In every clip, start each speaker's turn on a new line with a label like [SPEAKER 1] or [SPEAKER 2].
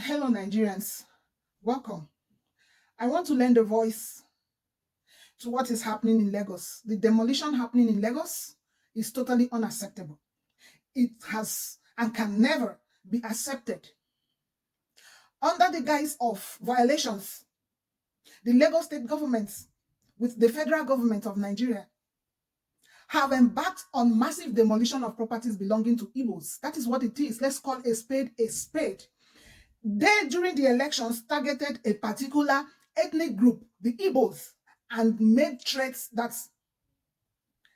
[SPEAKER 1] Hello, Nigerians. Welcome. I want to lend a voice to what is happening in Lagos. The demolition happening in Lagos is totally unacceptable. It has and can never be accepted. Under the guise of violations, the Lagos state government with the federal government of Nigeria have embarked on massive demolition of properties belonging to Igbos. That is what it is. Let's call a spade a spade. They, during the elections, targeted a particular ethnic group, the Igbos, and made threats that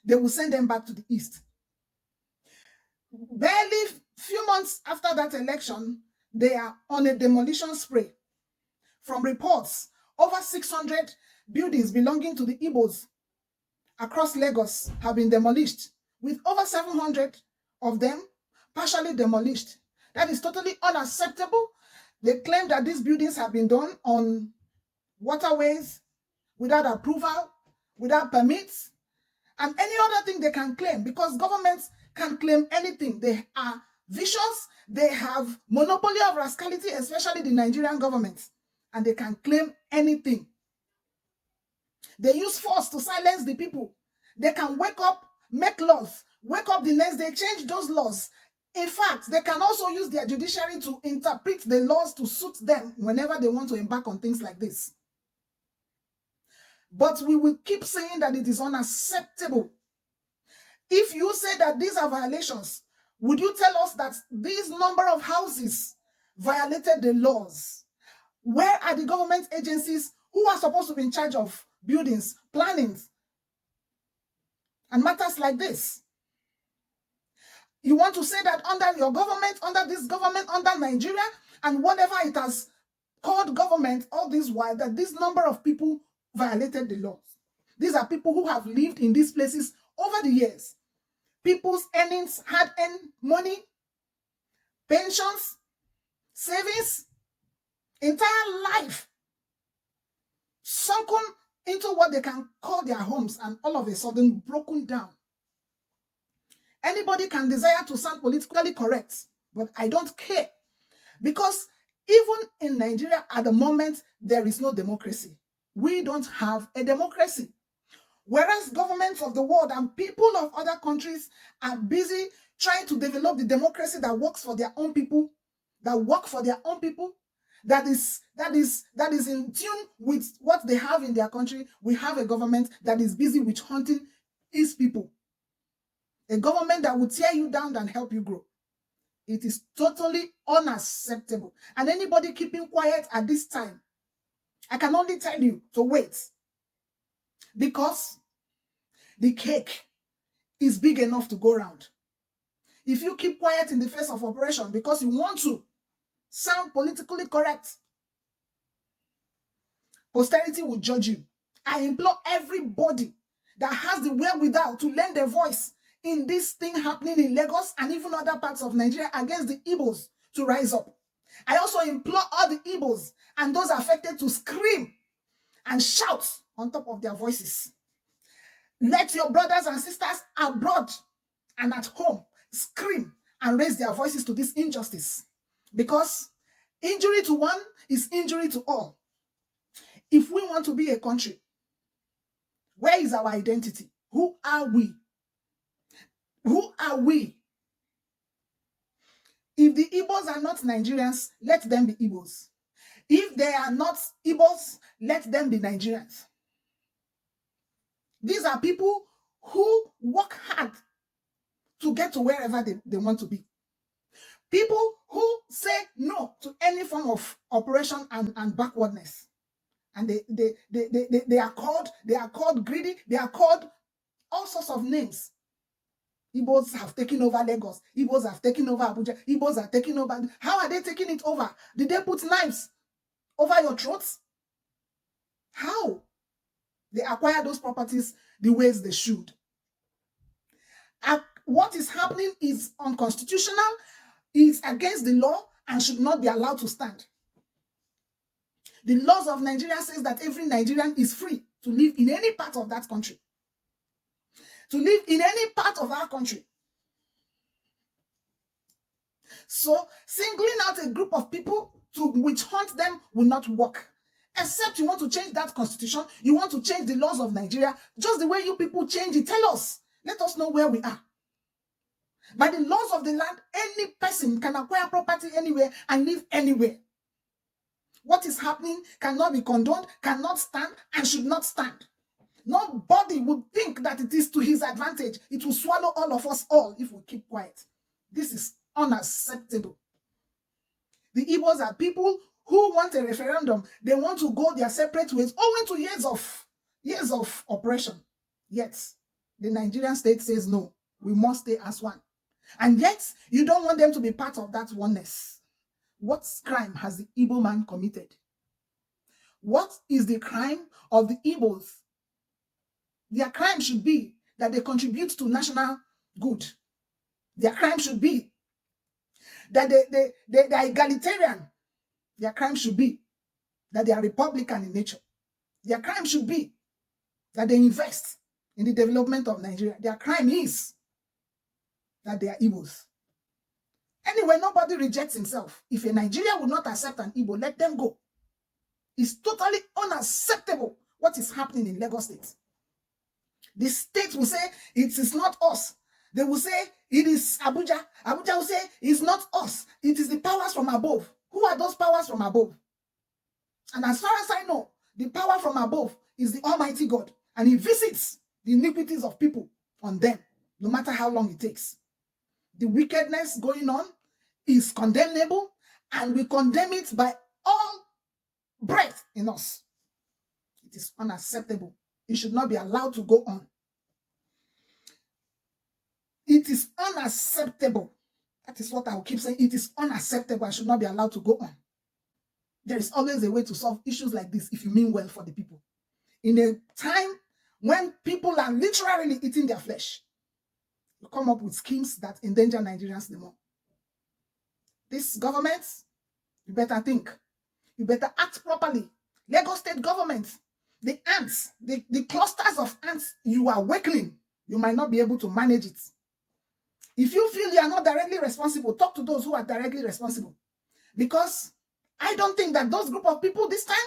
[SPEAKER 1] they will send them back to the east. Barely few months after that election, they are on a demolition spree. From reports, over 600 buildings belonging to the Igbos across Lagos have been demolished, with over 700 of them partially demolished. That is totally unacceptable. They claim that these buildings have been done on waterways without approval, without permits, and any other thing they can claim, because governments can claim anything. They are vicious, they have monopoly of rascality, especially the Nigerian government, and they can claim anything. They use force to silence the people. They can wake up, make laws, wake up the next day, change those laws. In fact, they can also use their judiciary to interpret the laws to suit them whenever they want to embark on things like this. But we will keep saying that it is unacceptable. If you say that these are violations, would you tell us that this number of houses violated the laws? Where are the government agencies who are supposed to be in charge of buildings, planning, and matters like this? You want to say that under your government, under this government, under Nigeria, and whatever it has called government all this while, that this number of people violated the laws. These are people who have lived in these places over the years. People's earnings, hard-earned money, pensions, savings, entire life sunken into what they can call their homes, and all of a sudden broken down. Anybody can desire to sound politically correct, but I don't care, because even in Nigeria at the moment, there is no democracy. We don't have a democracy. Whereas governments of the world and people of other countries are busy trying to develop the democracy that works for their own people, that is in tune with what they have in their country, we have a government that is busy with hunting its people. A government that will tear you down than help you grow. It is totally unacceptable. And anybody keeping quiet at this time, I can only tell you to wait. Because the cake is big enough to go around. If you keep quiet in the face of operation because you want to sound politically correct, posterity will judge you. I implore everybody that has the wherewithal to lend a voice in this thing happening in Lagos and even other parts of Nigeria against the Igbos to rise up. I also implore all the Igbos and those affected to scream and shout on top of their voices. Let your brothers and sisters abroad and at home scream and raise their voices to this injustice, because injury to one is injury to all. If we want to be a country, where is our identity? Who are we? Who are we? If the Igbos are not Nigerians, let them be Igbos. If they are not Igbos, let them be Nigerians. These are people who work hard to get to wherever they want to be. People who say no to any form of oppression and backwardness. And they are called greedy, they are called all sorts of names. Igbos have taken over Lagos. Igbos have taken over Abuja. Igbos are taking over. How are they taking it over? Did they put knives over your throats? How? They acquire those properties the ways they should. What is happening is unconstitutional, is against the law, and should not be allowed to stand. The laws of Nigeria says that every Nigerian is free to live in any part of that country. To live in any part of our country. So, singling out a group of people to witch hunt them will not work. Except you want to change that constitution, you want to change the laws of Nigeria, just the way you people change it. Tell us. Let us know where we are. By the laws of the land, any person can acquire property anywhere and live anywhere. What is happening cannot be condoned, cannot stand, and should not stand. Nobody would think that it is to his advantage. It will swallow all of us all if we keep quiet. This is unacceptable. The Igbos are people who want a referendum. They want to go their separate ways owing to years of oppression. Yet, the Nigerian state says no, we must stay as one. And yet, you don't want them to be part of that oneness. What crime has the Igbo man committed? What is the crime of the Igbos? Their crime should be that they contribute to national good. Their crime should be that they are egalitarian. Their crime should be that they are Republican in nature. Their crime should be that they invest in the development of Nigeria. Their crime is that they are Igbos. Anyway, nobody rejects himself. If a Nigerian will not accept an Igbo, let them go. It's totally unacceptable what is happening in Lagos State. The state will say, it is not us. They will say, it is Abuja. Abuja will say, it's not us. It is the powers from above. Who are those powers from above? And as far as I know, the power from above is the Almighty God. And he visits the iniquities of people on them, no matter how long it takes. The wickedness going on is condemnable, and we condemn it by all breath in us. It is unacceptable. It should not be allowed to go on. It is unacceptable. That is what I will keep saying. It is unacceptable. I should not be allowed to go on. There is always a way to solve issues like this if you mean well for the people. In a time when people are literally eating their flesh, you come up with schemes that endanger Nigerians the more. This government, you better think. You better act properly. Lagos State government, the ants, the clusters of ants you are awakening, you might not be able to manage it. If you feel you are not directly responsible, talk to those who are directly responsible. Because I don't think that those group of people this time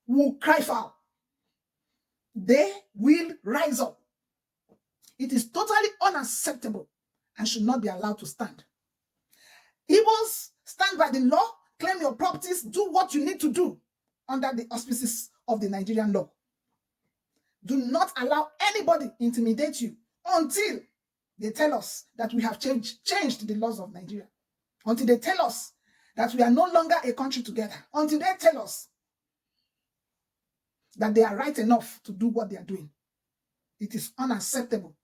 [SPEAKER 1] will cry foul. They will rise up. It is totally unacceptable and should not be allowed to stand. Igbos, stand by the law, claim your properties, do what you need to do under the auspices of the Nigerian law. Do not allow anybody intimidate you until they tell us that we have changed the laws of Nigeria. Until they tell us that we are no longer a country together. Until they tell us that they are right enough to do what they are doing. It is unacceptable.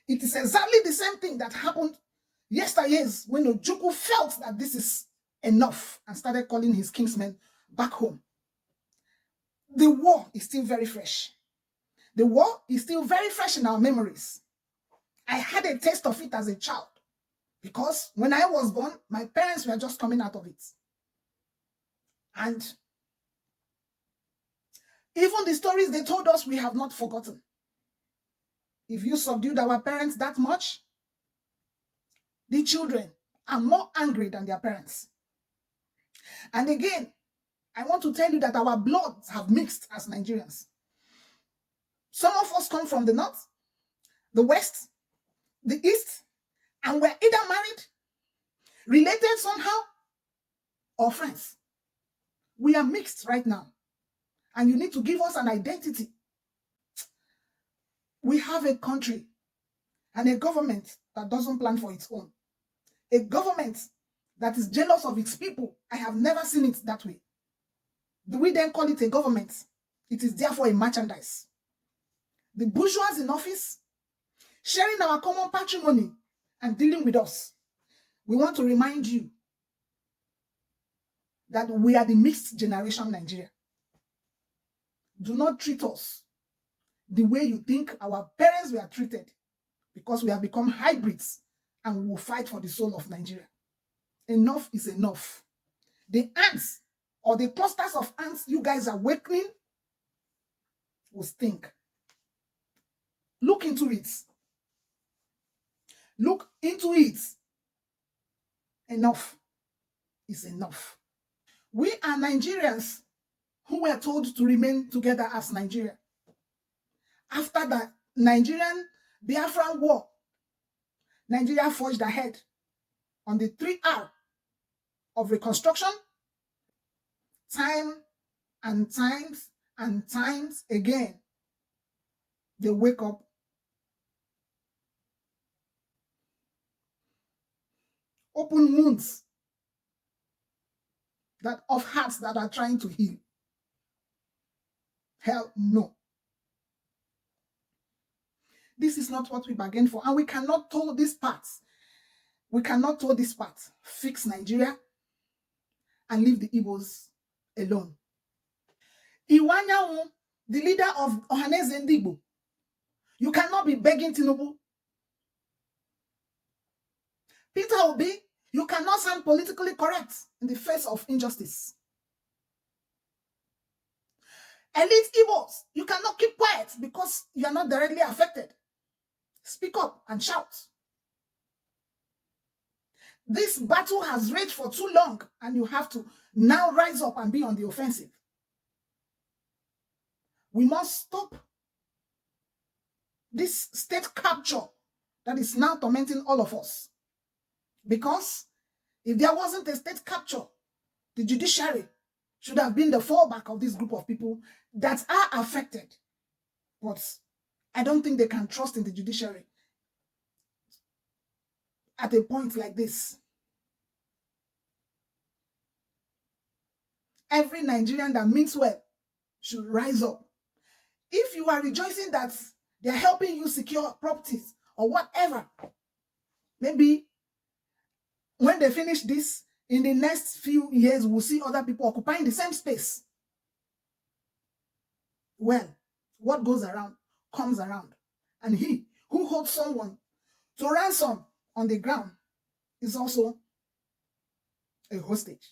[SPEAKER 1] It is exactly the same thing that happened yesteryears when Ojukwu felt that this is enough and started calling his kinsmen back home. The war is still very fresh. The war is still very fresh in our memories. I had a taste of it as a child because when I was born, my parents were just coming out of it. And even the stories they told us, we have not forgotten. If you subdued our parents that much, the children are more angry than their parents. And again, I want to tell you that our bloods have mixed as Nigerians. Some of us come from the north, the west, the east, and we're either married, related somehow, or friends. We are mixed right now. And you need to give us an identity. We have a country and a government that doesn't plan for its own. A government that is jealous of its people. I have never seen it that way. Do we then call it a government? It is therefore a merchandise. The bourgeois in office, sharing our common patrimony and dealing with us. We want to remind you that we are the mixed generation Nigeria. Do not treat us the way you think our parents were treated, because we have become hybrids and we will fight for the soul of Nigeria. Enough is enough. The ants or the clusters of ants you guys are awakening will stink. Look into it. Look into it. Enough is enough. We are Nigerians who were told to remain together as Nigeria. After the Nigeria-Biafra war, Nigeria forged ahead on the 3R of reconstruction, time and times again. They wake up. Open wounds that of hearts that are trying to heal. Hell no. This is not what we bargained for, and we cannot tow this part. We cannot tow this part. Fix Nigeria and leave the Igbos alone. Iwanyawu, the leader of Ohaneze Igbo, you cannot be begging Tinubu. Peter Obi, you cannot sound politically correct in the face of injustice. Elite Igbos, you cannot keep quiet because you are not directly affected. Speak up and shout. This battle has raged for too long, and you have to now rise up and be on the offensive. We must stop this state capture that is now tormenting all of us. Because if there wasn't a state capture, the judiciary should have been the fallback of this group of people that are affected. But I don't think they can trust in the judiciary at a point like this. Every Nigerian that means well should rise up. If you are rejoicing that they're helping you secure properties or whatever, maybe when they finish this, in the next few years, we'll see other people occupying the same space. Well, what goes around comes around. And he who holds someone to ransom on the ground is also a hostage.